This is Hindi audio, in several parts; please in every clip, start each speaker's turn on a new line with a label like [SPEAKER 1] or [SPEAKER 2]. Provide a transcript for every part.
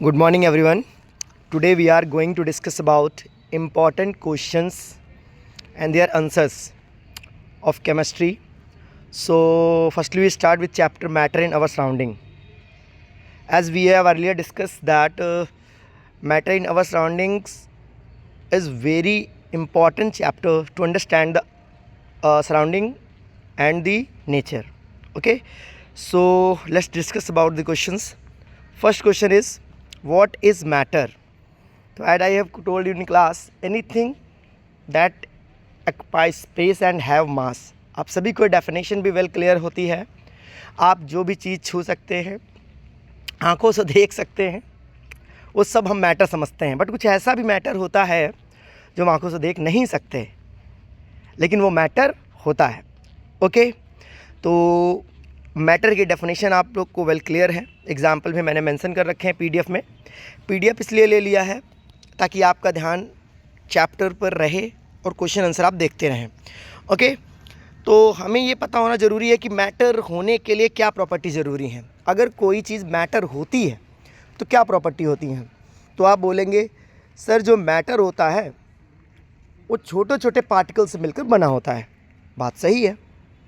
[SPEAKER 1] Good morning everyone. Today we are going to discuss about important questions and their answers of chemistry. So firstly we start with chapter matter in our surrounding. As we have earlier discussed that matter in our surroundings is very important chapter to understand the surrounding and the nature. Okay, so let's discuss about the questions. First question is, what is matter? So as I have told you in class, anything that occupies space and have mass. आप सभी को डेफिनेशन भी वेल क्लियर होती है। आप जो भी चीज़ छू सकते हैं, आंखों से देख सकते हैं, वो सब हम मैटर समझते हैं। बट कुछ ऐसा भी मैटर होता है जो हम आंखों से देख नहीं सकते, लेकिन वो मैटर होता है। ओके, तो मैटर की डेफिनेशन आप लोग को वेल क्लियर है। एग्जाम्पल भी मैंने मेंशन कर रखे हैं पीडीएफ में। पीडीएफ इसलिए ले लिया है ताकि आपका ध्यान चैप्टर पर रहे और क्वेश्चन आंसर आप देखते रहें। ओके, तो हमें ये पता होना ज़रूरी है कि मैटर होने के लिए क्या प्रॉपर्टी ज़रूरी है। अगर कोई चीज़ मैटर होती है तो क्या प्रॉपर्टी होती हैं? तो आप बोलेंगे सर जो मैटर होता है वो छोटे छोटे पार्टिकल से मिलकर बना होता है। बात सही है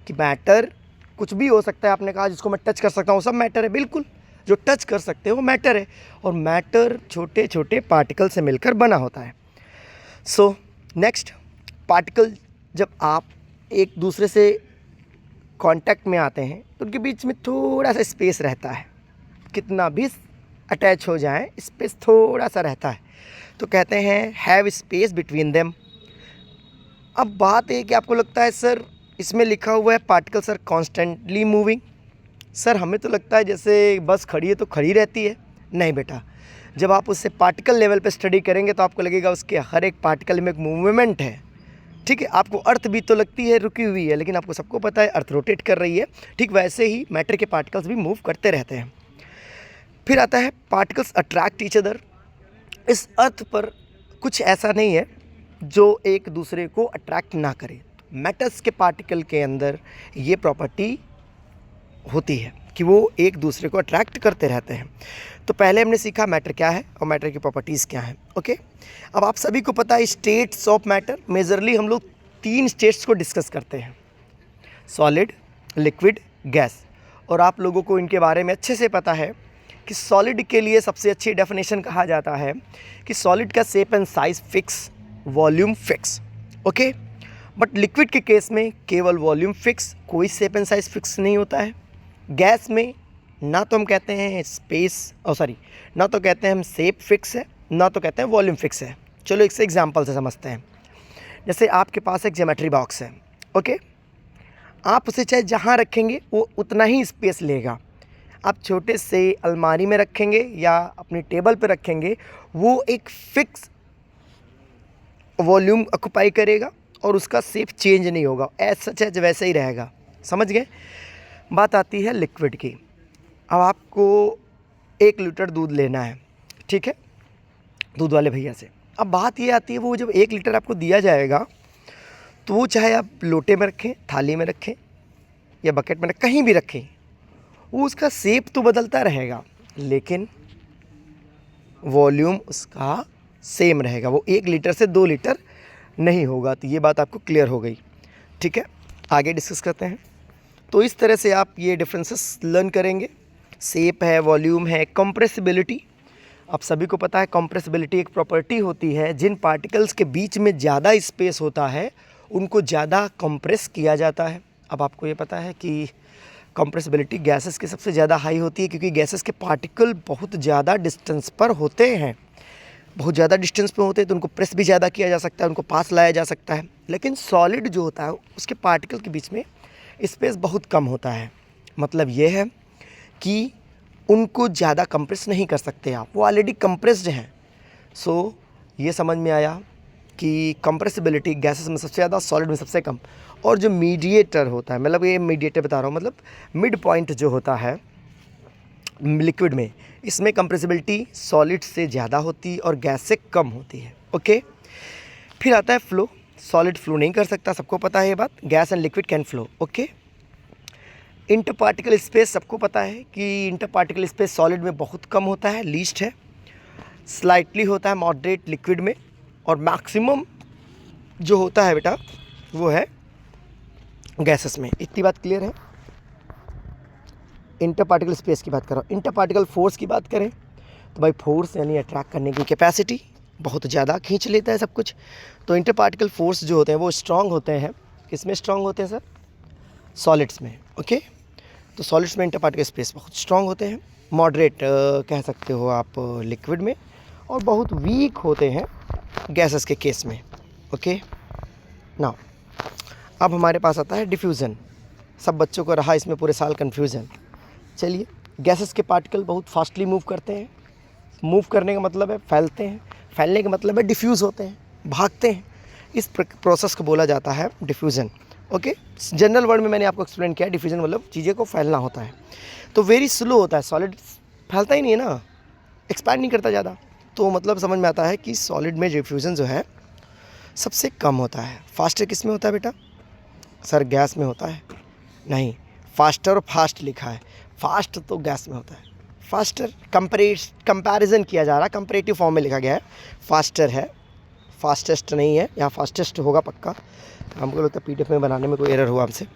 [SPEAKER 1] कि मैटर कुछ भी हो सकता है। आपने कहा जिसको मैं टच कर सकता हूँ वो सब मैटर है। बिल्कुल, जो टच कर सकते हो वो मैटर है, और मैटर छोटे छोटे पार्टिकल से मिलकर बना होता है। सो नेक्स्ट, पार्टिकल जब आप एक दूसरे से कांटेक्ट में आते हैं तो उनके बीच में थोड़ा सा स्पेस रहता है। कितना भी अटैच हो जाए, स्पेस थोड़ा सा रहता है, तो कहते हैं हैव स्पेस बिटवीन देम। अब बात है कि आपको लगता है सर इसमें लिखा हुआ है particles are constantly moving. Sir हमें तो लगता है जैसे बस खड़ी है तो खड़ी रहती है। नहीं बेटा, जब आप उससे पार्टिकल लेवल पे स्टडी करेंगे तो आपको लगेगा उसके हर एक पार्टिकल में एक मूवमेंट है। ठीक है, आपको अर्थ भी तो लगती है रुकी हुई है, लेकिन आपको सबको पता है अर्थ रोटेट कर रही है। ठीक वैसे ही मैटर के पार्टिकल्स भी मूव करते रहते हैं। फिर आता है पार्टिकल्स अट्रैक्ट ईच अदर। इस अर्थ पर कुछ ऐसा नहीं है जो एक दूसरे को अट्रैक्ट ना करे। मैटर्स के पार्टिकल के अंदर ये प्रॉपर्टी होती है कि वो एक दूसरे को अट्रैक्ट करते रहते हैं। तो पहले हमने सीखा मैटर क्या है और मैटर की प्रॉपर्टीज़ क्या हैं। ओके, अब आप सभी को पता है स्टेट्स ऑफ मैटर। मेजरली हम लोग 3 स्टेट्स को डिस्कस करते हैं, सॉलिड, लिक्विड, गैस। और आप लोगों को इनके बारे में अच्छे से पता है कि सॉलिड के लिए सबसे अच्छी डेफिनेशन कहा जाता है कि सॉलिड का shape and size fix, volume fix. Okay, but liquid के केस में केवल वॉल्यूम फिक्स, कोई शेप एंड साइज फिक्स नहीं होता है। गैस में ना तो हम कहते हैं ना तो कहते हैं हम शेप फिक्स है, ना तो कहते हैं वॉल्यूम फिक्स है। चलो एक से एग्जांपल से समझते हैं। जैसे आपके पास एक ज्योमेट्री बॉक्स है। ओके, आप उसे चाहे जहाँ रखेंगे वो उतना ही स्पेस लेगा। आप छोटे से अलमारी में रखेंगे या अपनी टेबल पर रखेंगे, वो एक फिक्स वॉल्यूम ऑक्यूपाई करेगा और उसका शेप चेंज नहीं होगा, एज सच एज वैसे ही रहेगा। समझ गए? बात आती है लिक्विड की। अब आपको 1 लीटर दूध लेना है, ठीक है, दूध वाले भैया से। अब बात ये आती है वो जब 1 लीटर आपको दिया जाएगा तो वो चाहे आप लोटे में रखें, थाली में रखें या बकेट में कहीं भी रखें, वो उसका शेप तो बदलता रहेगा लेकिन वॉल्यूम उसका सेम रहेगा। वो 1 लीटर से 2 लीटर नहीं होगा। तो ये बात आपको क्लियर हो गई। ठीक है, आगे डिस्कस करते हैं। तो इस तरह से आप ये डिफरेंसेस लर्न करेंगे। शेप है, वॉल्यूम है, कंप्रेसिबिलिटी। आप सभी को पता है कंप्रेसिबिलिटी एक प्रॉपर्टी होती है। जिन पार्टिकल्स के बीच में ज़्यादा स्पेस होता है उनको ज़्यादा कंप्रेस किया जाता है। अब आपको ये पता है कि कंप्रेसिबिलिटी गैसेस की सबसे ज़्यादा हाई होती है, क्योंकि गैसेस के पार्टिकल बहुत ज़्यादा डिस्टेंस पर होते हैं। बहुत ज़्यादा डिस्टेंस पे होते हैं तो उनको प्रेस भी ज़्यादा किया जा सकता है, उनको पास लाया जा सकता है। लेकिन सॉलिड जो होता है उसके पार्टिकल के बीच में स्पेस बहुत कम होता है। मतलब ये है कि उनको ज़्यादा कंप्रेस नहीं कर सकते आप, वो ऑलरेडी कंप्रेस्ड हैं। सो ये समझ में आया कि कंप्रेसिबिलिटी गैसेस में सबसे ज़्यादा, सॉलिड में सबसे कम। और जो मीडिएटर होता है, मतलब ये मीडिएटर बता रहा हूँ, मतलब मिड पॉइंट जो होता है लिक्विड में, इसमें कंप्रेसिबिलिटी सॉलिड से ज़्यादा होती और गैस से कम होती है। ओके, फिर आता है फ्लो। सॉलिड फ्लो नहीं कर सकता, सबको पता है ये बात। Gas and liquid can flow. Okay, inter particle space सबको पता है कि इंटर पार्टिकल स्पेस सॉलिड में बहुत कम होता है, लीस्ट है। स्लाइटली होता है मॉडरेट लिक्विड में, और मैक्सिमम जो होता है बेटा वो है गैसेस में। इतनी बात क्लियर है। इंटर पार्टिकल स्पेस की बात कर रहा हूँ। इंटर पार्टिकल फोर्स की बात करें तो भाई फोर्स यानी अट्रैक्ट करने की कैपेसिटी बहुत ज़्यादा खींच लेता है सब कुछ। तो इंटर पार्टिकल फोर्स जो होते हैं वो स्ट्रांग होते हैं। किस में स्ट्रांग होते हैं सर? सॉलिड्स में। ओके, तो सॉलिड्स में इंटर पार्टिकल स्पेस बहुत स्ट्रांग होते हैं। मॉडरेट कह सकते हो आप लिक्विड में, और बहुत वीक होते हैं गैसेस के केस में। ओके, नाउ अब हमारे पास आता है डिफ्यूज़न। सब बच्चों को रहा इसमें पूरे साल कन्फ्यूज़न। चलिए, गैसेस के पार्टिकल बहुत फास्टली मूव करते हैं। मूव करने का मतलब है फैलते हैं, फैलने का मतलब है डिफ्यूज़ होते हैं, भागते हैं। इस प्रोसेस को बोला जाता है डिफ्यूज़न। ओके, जनरल वर्ड में मैंने आपको एक्सप्लेन किया, डिफ्यूज़न मतलब चीज़ें को फैलना होता है। तो वेरी स्लो होता है, सॉलिड फैलता ही नहीं है ना, एक्सपैंड नहीं करता ज़्यादा। तो मतलब समझ में आता है कि सॉलिड में डिफ्यूज़न जो है सबसे कम होता है। फास्टर किस में होता है बेटा? सर गैस में होता है। नहीं, फास्टर और फास्ट लिखा है, फास्ट तो गैस में होता है। फास्टर कंपैरिजन किया जा रहा है, कंपैरेटिव फॉर्म में लिखा गया है। फास्टर है, फास्टेस्ट नहीं है। यहाँ फास्टेस्ट होगा पक्का, हमको लगता है पीडीएफ में बनाने में कोई एरर हुआ हमसे,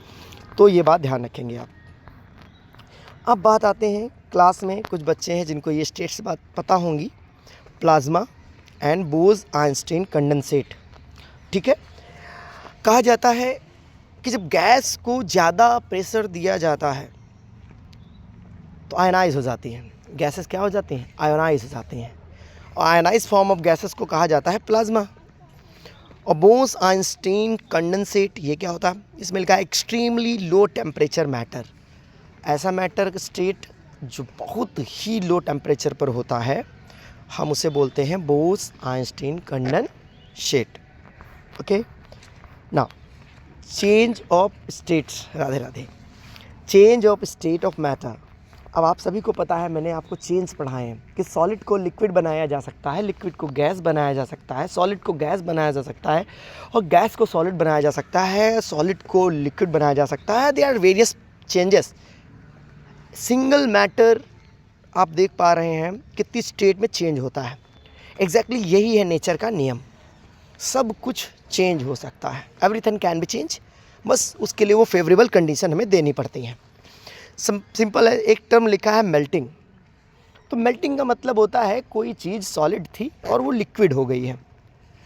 [SPEAKER 1] तो ये बात ध्यान रखेंगे आप। अब बात आते हैं, क्लास में कुछ बच्चे हैं जिनको ये स्टेट्स बात पता होंगी, प्लाज्मा एंड बोस-आइंस्टीन कंडेंसेट। ठीक है, कहा जाता है कि जब गैस को ज़्यादा प्रेशर दिया जाता है तो आयनाइज हो जाती हैं। गैसेस क्या हो जाती हैं? आयोनाइज हो जाती हैं। और आयनाइज फॉर्म ऑफ गैसेस को कहा जाता है प्लाज्मा। और बोस-आइंस्टीन कंडेंसेट ये क्या होता है? इसमें लिखा है एक्सट्रीमली लो टेम्परेचर मैटर। ऐसा मैटर स्टेट जो बहुत ही लो टेम्परेचर पर होता है, हम उसे बोलते हैं Bose-Einstein condensate. Okay, now change of states, Radhe Radhe. Change of state of matter. अब आप सभी को पता है, मैंने आपको चेंज पढ़ाए हैं कि सॉलिड को लिक्विड बनाया जा सकता है, लिक्विड को गैस बनाया जा सकता है, सॉलिड को गैस बनाया जा सकता है, और गैस को सॉलिड बनाया जा सकता है, सॉलिड को लिक्विड बनाया जा सकता है। They are various changes. Single matter आप देख पा रहे हैं कितनी स्टेट में चेंज होता है। एग्जैक्टली यही है नेचर का नियम, सब कुछ चेंज हो सकता है, एवरीथिंग कैन बी चेंज। बस उसके लिए वो फेवरेबल कंडीशन हमें देनी पड़ती हैं। सिंपल है, एक टर्म लिखा है मेल्टिंग। तो मेल्टिंग का मतलब होता है कोई चीज़ सॉलिड थी और वो लिक्विड हो गई है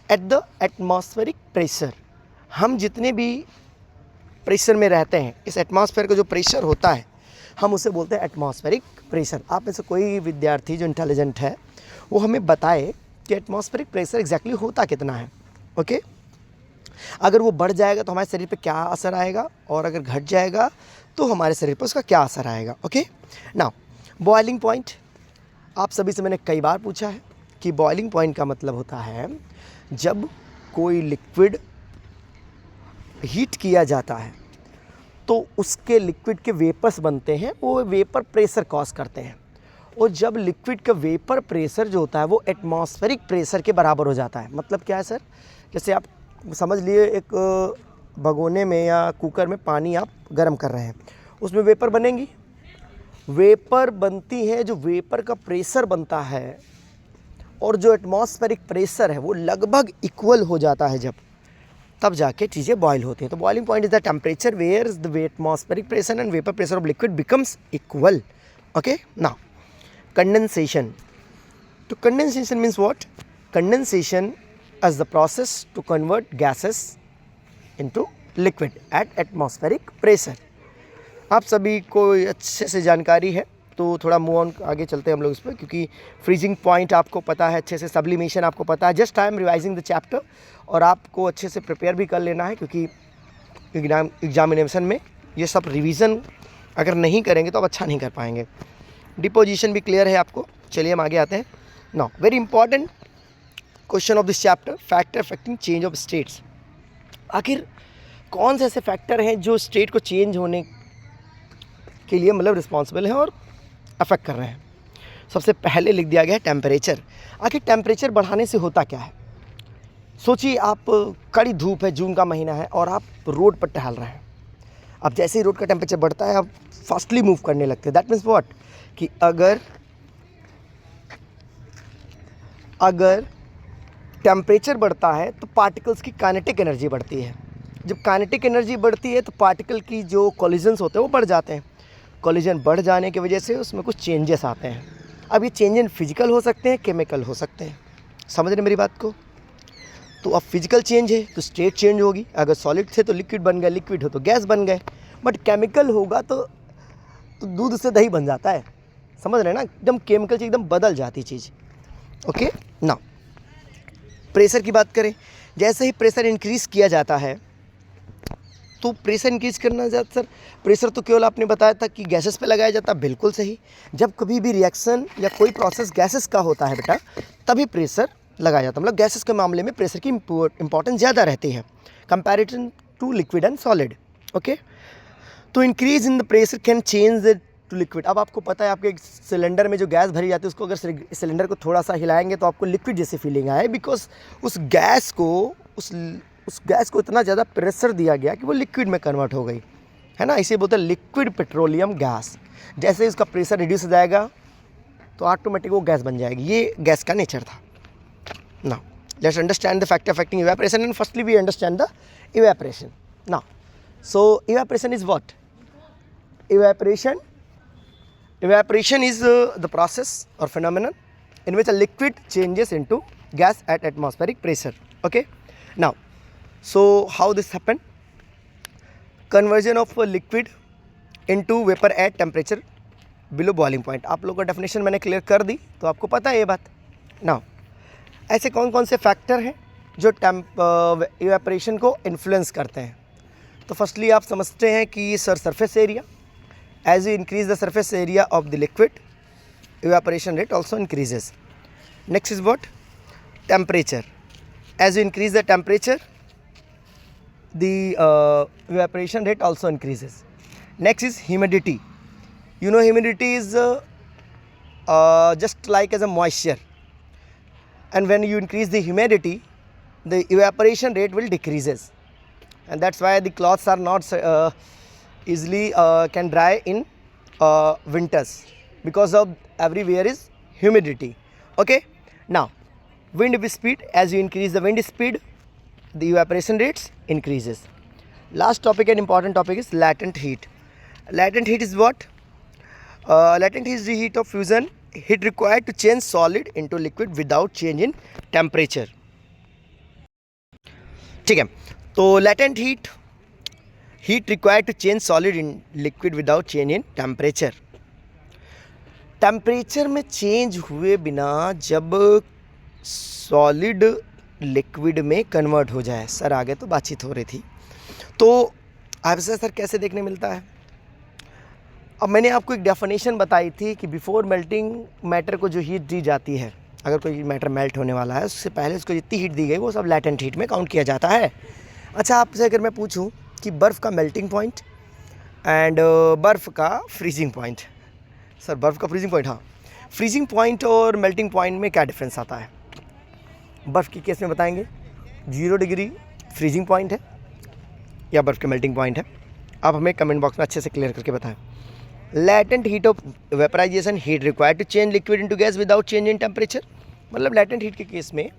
[SPEAKER 1] एट द एटमॉस्फेरिक प्रेशर। हम जितने भी प्रेशर में रहते हैं, इस एटमॉस्फेयर का जो प्रेशर होता है हम उसे बोलते हैं एटमॉस्फेरिक प्रेशर। आप में से कोई विद्यार्थी जो इंटेलिजेंट है वो हमें बताए कि एटमॉस्फेरिक प्रेशर एग्जैक्टली होता कितना है। ओके, अगर वो बढ़ जाएगा तो हमारे शरीर पे क्या असर आएगा, और अगर घट जाएगा तो हमारे शरीर पर उसका क्या असर आएगा। ओके, नाउ बॉइलिंग पॉइंट आप सभी से मैंने कई बार पूछा है कि बॉइलिंग पॉइंट का मतलब होता है जब कोई लिक्विड हीट किया जाता है तो उसके लिक्विड के वेपर्स बनते हैं, वो वेपर प्रेशर कॉज करते हैं। और जब लिक्विड का वेपर प्रेशर जो होता है वो एटमॉस्फेरिक प्रेशर के बराबर हो जाता है। मतलब क्या है सर? जैसे आप समझ लिए एक भगोने में या कुकर में पानी आप गर्म कर रहे हैं, उसमें वेपर बनेंगी, वेपर बनती है। जो वेपर का प्रेशर बनता है और जो एटमॉस्फेरिक प्रेशर है वो लगभग इक्वल हो जाता है, जब तब जाके चीज़ें बॉयल होती हैं। तो boiling point is the temperature where the atmospheric pressure and vapour pressure of liquid becomes equal. Okay, now condensation. तो condensation means what? Condensation as the process to convert gases into liquid at atmospheric pressure। आप सभी को अच्छे से जानकारी है, तो थोड़ा मूव ऑन आगे चलते हैं हम लोग इस पर, क्योंकि फ्रीजिंग पॉइंट आपको पता है अच्छे से, सब्लिमेशन आपको पता है। Just I am revising the chapter, और आपको अच्छे से प्रिपेयर भी कर लेना है, क्योंकि एग्जामिनेशन में ये सब रिवीजन अगर नहीं करेंगे तो आप अच्छा नहीं कर पाएंगे। डिपोजिशन भी क्लियर है आपको। चलिए हम आगे आते हैं। Now very important question of this chapter, factor affecting change of states. आखिर कौन से ऐसे फैक्टर हैं जो स्टेट को चेंज होने के लिए मतलब रिस्पॉन्सिबल हैं और अफेक्ट कर रहे हैं? सबसे पहले लिख दिया गया है टेम्परेचर। आखिर टेम्परेचर बढ़ाने से होता क्या है? सोचिए, आप कड़ी धूप है, जून का महीना है, और आप रोड पर टहल रहे हैं। अब जैसे ही रोड का टेम्परेचर बढ़ता है आप फास्टली मूव करने लगते हैं। That means what? कि अगर अगर टेम्परेचर बढ़ता है तो पार्टिकल्स की काइनेटिक एनर्जी बढ़ती है। जब काइनेटिक एनर्जी बढ़ती है तो पार्टिकल की जो कोलिजन्स होते हैं वो बढ़ जाते हैं। कोलिजन बढ़ जाने की वजह से उसमें कुछ चेंजेस आते हैं। अब ये चेंजेस फिजिकल हो सकते हैं, केमिकल हो सकते हैं। समझ रहे मेरी बात को? तो अब फिजिकल चेंज है तो स्टेट चेंज होगी। अगर सॉलिड थे तो लिक्विड बन गए, लिक्विड हो तो गैस बन गए। बट केमिकल होगा तो दूध से दही बन जाता है। समझ रहे हैं ना? एकदम केमिकल चीज़ एकदम बदल जाती चीज़। ओके ना, प्रेशर की बात करें, जैसे ही प्रेशर इंक्रीज़ किया जाता है तो प्रेशर इंक्रीज़ करना ज़्यादा सर, प्रेशर तो केवल आपने बताया था कि गैसेस पे लगाया जाता है। बिल्कुल सही। जब कभी भी रिएक्शन या कोई प्रोसेस गैसेस का होता है बेटा, तभी प्रेशर लगाया जाता है। मतलब गैसेस के मामले में प्रेशर की इंपॉर्टेंस ज़्यादा रहती है comparison to liquid and solid. Okay, तो increase in the pressure can change the to liquid. अब आपको पता है आपके सिलेंडर में जो गैस भरी जाती है उसको अगर सिलेंडर को थोड़ा सा हिलाएंगे तो आपको लिक्विड जैसी फीलिंग आए, बिकॉज उस गैस को इतना ज़्यादा प्रेशर दिया गया कि वो लिक्विड में कन्वर्ट हो गई, है ना। इसे बोलते हैं लिक्विड पेट्रोलियम गैस। जैसे ही उसका प्रेशर रिड्यूस हो जाएगा तो ऑटोमेटिक वो गैस बन जाएगी। ये गैस का नेचर था। Now let's understand the factor affecting evaporation and firstly we understand the evaporation. Now so evaporation is what? Evaporation is the process or phenomenon in which a liquid changes into gas at atmospheric pressure. Okay, now so how this happen? Conversion of a liquid into vapor at temperature below boiling point. आप लोगों का डेफिनेशन मैंने क्लियर कर दी तो आपको पता है ये बात। Now ऐसे कौन कौन से फैक्टर हैं जो इवेपोरेशन को इन्फ्लुएंस करते हैं? तो फर्स्टली आप समझते हैं कि sir surface area, as you increase the surface area of the liquid, evaporation rate also increases. Next is what? Temperature. As you increase the temperature, the evaporation rate also increases. Next is humidity. You know humidity is just like as a moisture, and when you increase the humidity, the evaporation rate will decreases, and that's why the cloths are not easily can dry in winters, because of everywhere is humidity. Okay, now wind speed, as you increase the wind speed the evaporation rates increases. Last topic and important topic is latent heat. Latent heat is what? Latent heat is the heat of fusion, heat required to change solid into liquid without change in temperature. ठीक है, तो latent heat required to change solid in liquid without change in temperature. Temperature में चेंज हुए बिना जब सॉलिड लिक्विड में कन्वर्ट हो जाए। सर आगे तो बातचीत हो रही थी, तो आपसे सर कैसे देखने मिलता है? अब मैंने आपको एक डेफिनेशन बताई थी कि बिफोर मेल्टिंग मैटर को जो हीट दी जाती है, अगर कोई मैटर मेल्ट होने वाला है उससे पहले उसको जितनी हीट दी गई वो सब लैटेंट हीट में काउंट किया जाता है। अच्छा, आपसे अगर मैं पूछूं कि बर्फ़ का मेल्टिंग पॉइंट एंड बर्फ़ का फ्रीजिंग पॉइंट, सर बर्फ़ का फ्रीजिंग पॉइंट, हाँ, फ्रीजिंग पॉइंट और मेल्टिंग पॉइंट में क्या डिफरेंस आता है? बर्फ़ की केस में बताएंगे 0 डिग्री फ्रीजिंग पॉइंट है या बर्फ़ के मेल्टिंग पॉइंट है। आप हमें कमेंट बॉक्स में अच्छे से क्लियर करके बताएं। Latent heat of vaporisation, heat required to change liquid into gas without change in temperature. मतलब लैटेंट हीट के केस में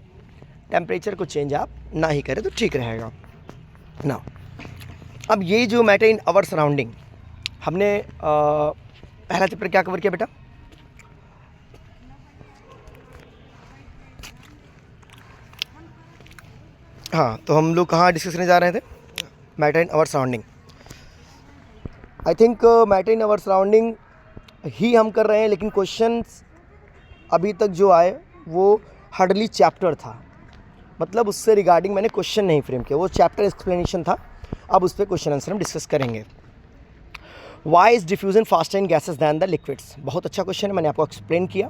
[SPEAKER 1] टेम्परेचर को चेंज आप ना ही करें तो ठीक रहेगा ना। अब ये जो मैटर इन आवर सराउंडिंग, हमने पहला चैप्टर क्या कवर किया बेटा? हाँ, तो हम लोग कहाँ डिस्कस करने जा रहे थे? Matter in our surrounding. I think matter in our surrounding ही हम कर रहे हैं, लेकिन क्वेश्चंस अभी तक जो आए वो हार्डली चैप्टर था, मतलब उससे रिगार्डिंग मैंने क्वेश्चन नहीं फ्रेम किया, वो चैप्टर एक्सप्लेनेशन था। अब उस पर क्वेश्चन आंसर हम डिस्कस करेंगे। Why is diffusion faster in gases than the liquids? बहुत अच्छा क्वेश्चन है, मैंने आपको एक्सप्लेन किया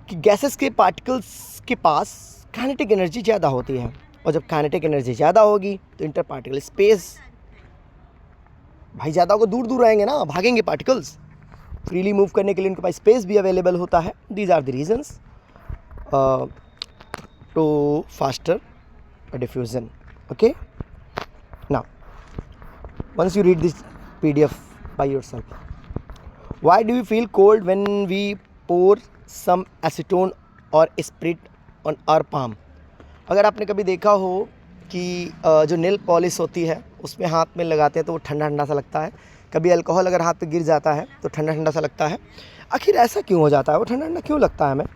[SPEAKER 1] कि गैसेस के पार्टिकल्स के पास काइनेटिक एनर्जी ज़्यादा होती है, और जब काइनेटिक एनर्जी ज़्यादा होगी तो इंटर पार्टिकल स्पेस भाई ज़्यादा होगा, दूर दूर आएंगे ना, भागेंगे पार्टिकल्स, फ्रीली मूव करने के लिए उनके पास स्पेस भी अवेलेबल होता है। These are the reasons to faster diffusion. Okay, now once you read this PDF by yourself, why do we feel cold when we pour some acetone और स्प्रिट ऑन आवर पाम। अगर आपने कभी देखा हो कि जो नेल पॉलिश होती है उसमें हाथ में लगाते हैं तो वो ठंडा ठंडा सा लगता है, कभी अल्कोहल अगर हाथ पे गिर जाता है तो ठंडा ठंडा सा लगता है। आखिर ऐसा क्यों हो जाता है, वो ठंडा ठंडा क्यों लगता है हमें?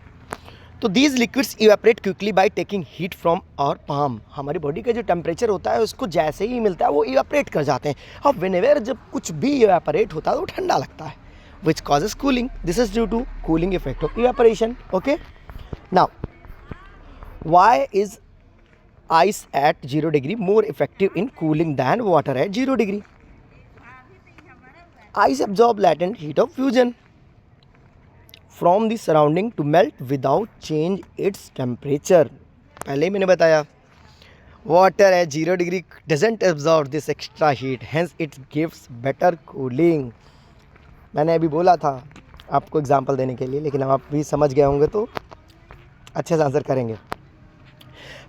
[SPEAKER 1] तो these liquids evaporate quickly by taking heat from our palm. हमारी बॉडी का जो टेम्परेचर होता है उसको जैसे ही मिलता है वो इवेपरेट कर जाते हैं। अब व्हेनेवर जब कुछ भी इवेपरेट होता है तो वो ठंडा लगता है, which causes cooling. This is due to cooling effect of evaporation. Okay, now why is ice at 0 degree more effective in cooling than water at 0 degree? Ice absorb latent heat of fusion from the surrounding to melt without change its temperature. पहले ही मैंने बताया, water at 0 degree doesn't absorb this extra heat, hence it gives better cooling. मैंने अभी बोला था आपको एग्जांपल देने के लिए, लेकिन अब आप भी समझ गए होंगे तो अच्छे से आंसर करेंगे।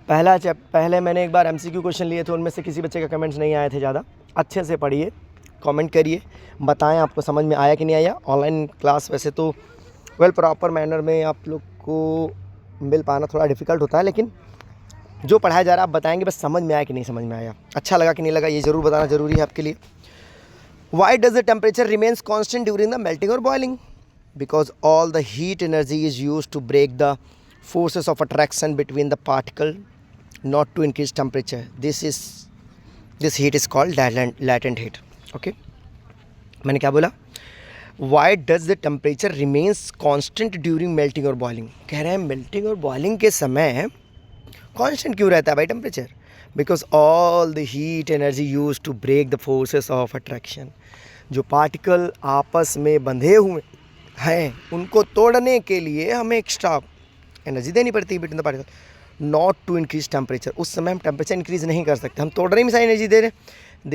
[SPEAKER 1] पहले मैंने एक बार MCQ क्वेश्चन लिए थे, उनमें से किसी बच्चे का कमेंट्स नहीं आए थे ज़्यादा। अच्छे से पढ़िए, कमेंट करिए, बताएं आपको समझ में आया कि नहीं आया। ऑनलाइन क्लास वैसे तो प्रॉपर मैनर में आप लोग को मिल पाना थोड़ा डिफ़िकल्ट होता है, लेकिन जो पढ़ाया जा रहा है आप बताएंगे, बस समझ में आया कि नहीं समझ में आया, अच्छा लगा कि नहीं लगा, ये ज़रूर बताना ज़रूरी है आपके लिए। Why does the temperature remains constant during the melting और boiling? Because all the heat energy is use to break the forces of attraction between the particle, not to increase temperature. This heat is called latent heat. Okay, मैंने क्या बोला? Why does the temperature remains constant during melting or boiling? कह रहे हैं melting और boiling के समय constant क्यों रहता है भाई temperature? Because all the heat energy used to break the forces of attraction. जो पार्टिकल आपस में बंधे हुए हैं उनको तोड़ने के लिए हमें एक्स्ट्रा एनर्जी देनी पड़ती है between the particle, not to increase temperature. उस समय हम टेम्परेचर इंक्रीज नहीं कर सकते, हम तोड़ने में सारी एनर्जी दे रहे हैं।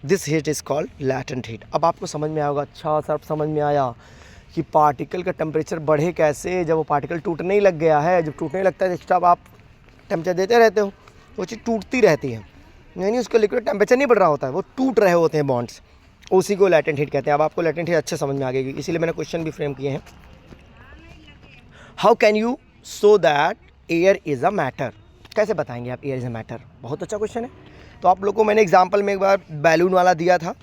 [SPEAKER 1] This heat is called latent heat. अब आपको समझ में आएगा, अच्छा सर समझ में आया कि पार्टिकल का टेम्परेचर बढ़े कैसे, जब वो पार्टिकल टूटने ही लग गया है। जब टूटने लगता है एक्स्ट्रा आप टेम्परेचर देते रहते हो, वो चीज़ टूटती रहती है, यानी उसका लिक्विड टेम्परेचर नहीं बढ़ रहा होता है, वो टूट रहे होते हैं बॉन्ड्स, उसी को लैटेंट हीट कहते हैं। अब आपको लैटेंट हीट अच्छे समझ में आ गई, इसीलिए मैंने क्वेश्चन भी फ्रेम किए हैं। How can you so that air is a matter? कैसे बताएंगे आप एयर इज़ अ मैटर? बहुत अच्छा क्वेश्चन है। तो आप लोग को मैंने एग्जांपल में एक बार बैलून वाला दिया था।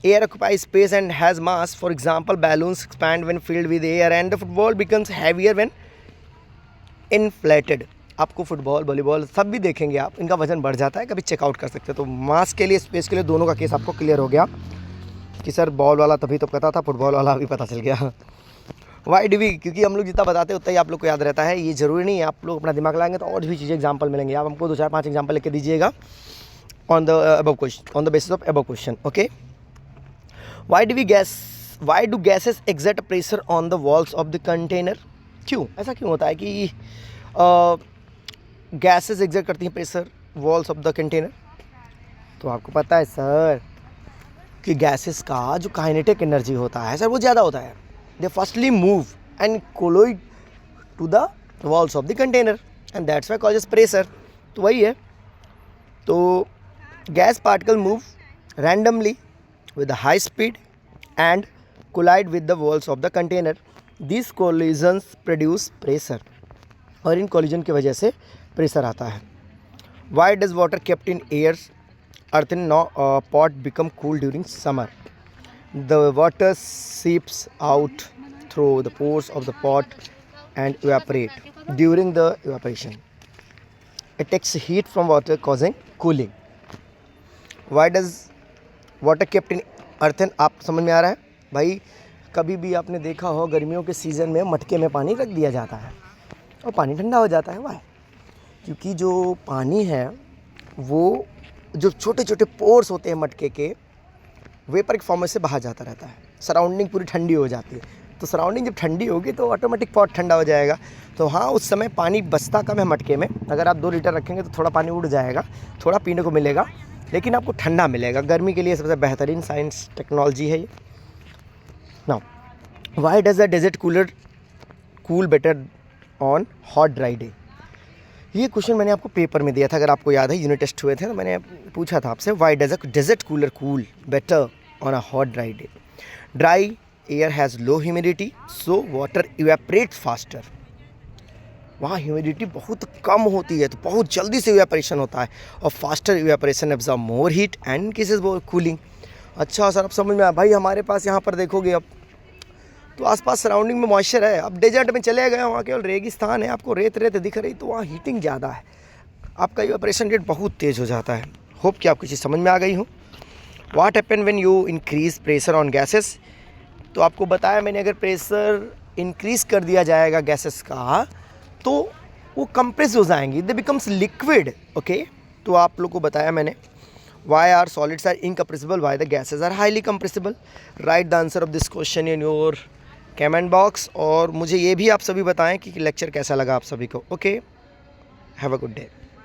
[SPEAKER 1] Air occupy space and has mass, for example balloons expand when filled with air and the football becomes heavier when inflated. आपको फुटबॉल वॉलीबॉल सब भी देखेंगे आप, इनका वजन बढ़ जाता है, कभी चेकआउट कर सकते हैं। तो मास के लिए स्पेस के लिए दोनों का केस आपको क्लियर हो गया कि सर बॉल वाला तभी तो पता था, फुटबॉल वाला भी पता चल गया। वाई डी वी, क्योंकि हम लोग जितना बताते हैं उतना ही आप लोग को याद रहता है। ये ज़रूरी नहीं है, आप लोग अपना दिमाग लगाएंगे तो और भी चीज़ें एग्जांपल मिलेंगे। आप हमको 2 4 5 एग्जांपल लेके दीजिएगा on the above question, on the basis of above question. Okay, why do gases exert pressure on the walls of the container? क्यों ऐसा क्यों होता है कि गैसेस एक्सर्ट करती हैं pressure walls of the container? तो आपको पता है सर कि गैसेस का जो काइनेटिक एनर्जी होता है सर वो ज़्यादा होता है। They firstly move and colloid to the walls of the container and that's why causes pressure. तो वही है। तो gas particle move randomly with a high speed and collide with the walls of the container. These collisions produce pressure. और इन collision की वजह से pressure आता है। Why does water kept in air's earthen pot become cool during summer? The water seeps out through the pores of the pot and evaporate. During the evaporation, it takes heat from water causing cooling. Why does water kept in earthen? आप समझ में आ रहा है भाई? कभी भी आपने देखा हो गर्मियों के सीज़न में मटके में पानी रख दिया जाता है और पानी ठंडा हो जाता है। वाई? क्योंकि जो पानी है वो जो छोटे छोटे पोर्स होते हैं मटके के, वेपर के फॉर्म से बाहर जाता रहता है, सराउंडिंग पूरी ठंडी हो जाती है। तो सराउंडिंग जब ठंडी होगी तो ऑटोमेटिक पॉट ठंडा हो जाएगा। तो हाँ, उस समय पानी बचता कम है मटके में। अगर आप 2 लीटर रखेंगे तो थोड़ा पानी उड़ जाएगा, थोड़ा पीने को मिलेगा, लेकिन आपको ठंडा मिलेगा। गर्मी के लिए सबसे बेहतरीन साइंस टेक्नोलॉजी है ये। Now, why does the desert cooler cool better on hot dry day? ये क्वेश्चन मैंने आपको पेपर में दिया था, अगर आपको याद है, यूनिट टेस्ट हुए थे तो मैंने पूछा था आपसे, why does a desert cooler cool better on a hot dry day? Dry air has low humidity so water evaporates faster. वहाँ ह्यूमिडिटी बहुत कम होती है, तो बहुत जल्दी से इवेपोरेशन होता है, और faster evaporation absorb more heat and cases वो कूलिंग। अच्छा सर, अब समझ में आया भाई। हमारे पास यहाँ पर देखोगे अब तो आसपास सराउंडिंग में मॉइस्चर है। अब डेजर्ट में चले गए, वहाँ केवल रेगिस्तान है, आपको रेत रेत दिख रही, तो वहाँ हीटिंग ज़्यादा है, आपका इवेपोरेशन रेट बहुत तेज़ हो जाता है। होप कि आपको चीज़ समझ में आ गई हो। What happen when you increase pressure on gases, तो आपको बताया मैंने, अगर प्रेशर इंक्रीज़ कर दिया जाएगा गैसेस का तो वो कंप्रेस हो जाएंगी, दे बिकम्स लिक्विड। ओके, तो आप लोग को बताया मैंने why are solids are incompressible, why the gases are highly compressible. Write the answer of this question in your comment box, और मुझे ये भी आप सभी बताएं कि लेक्चर कैसा लगा आप सभी को। Okay, have a good day.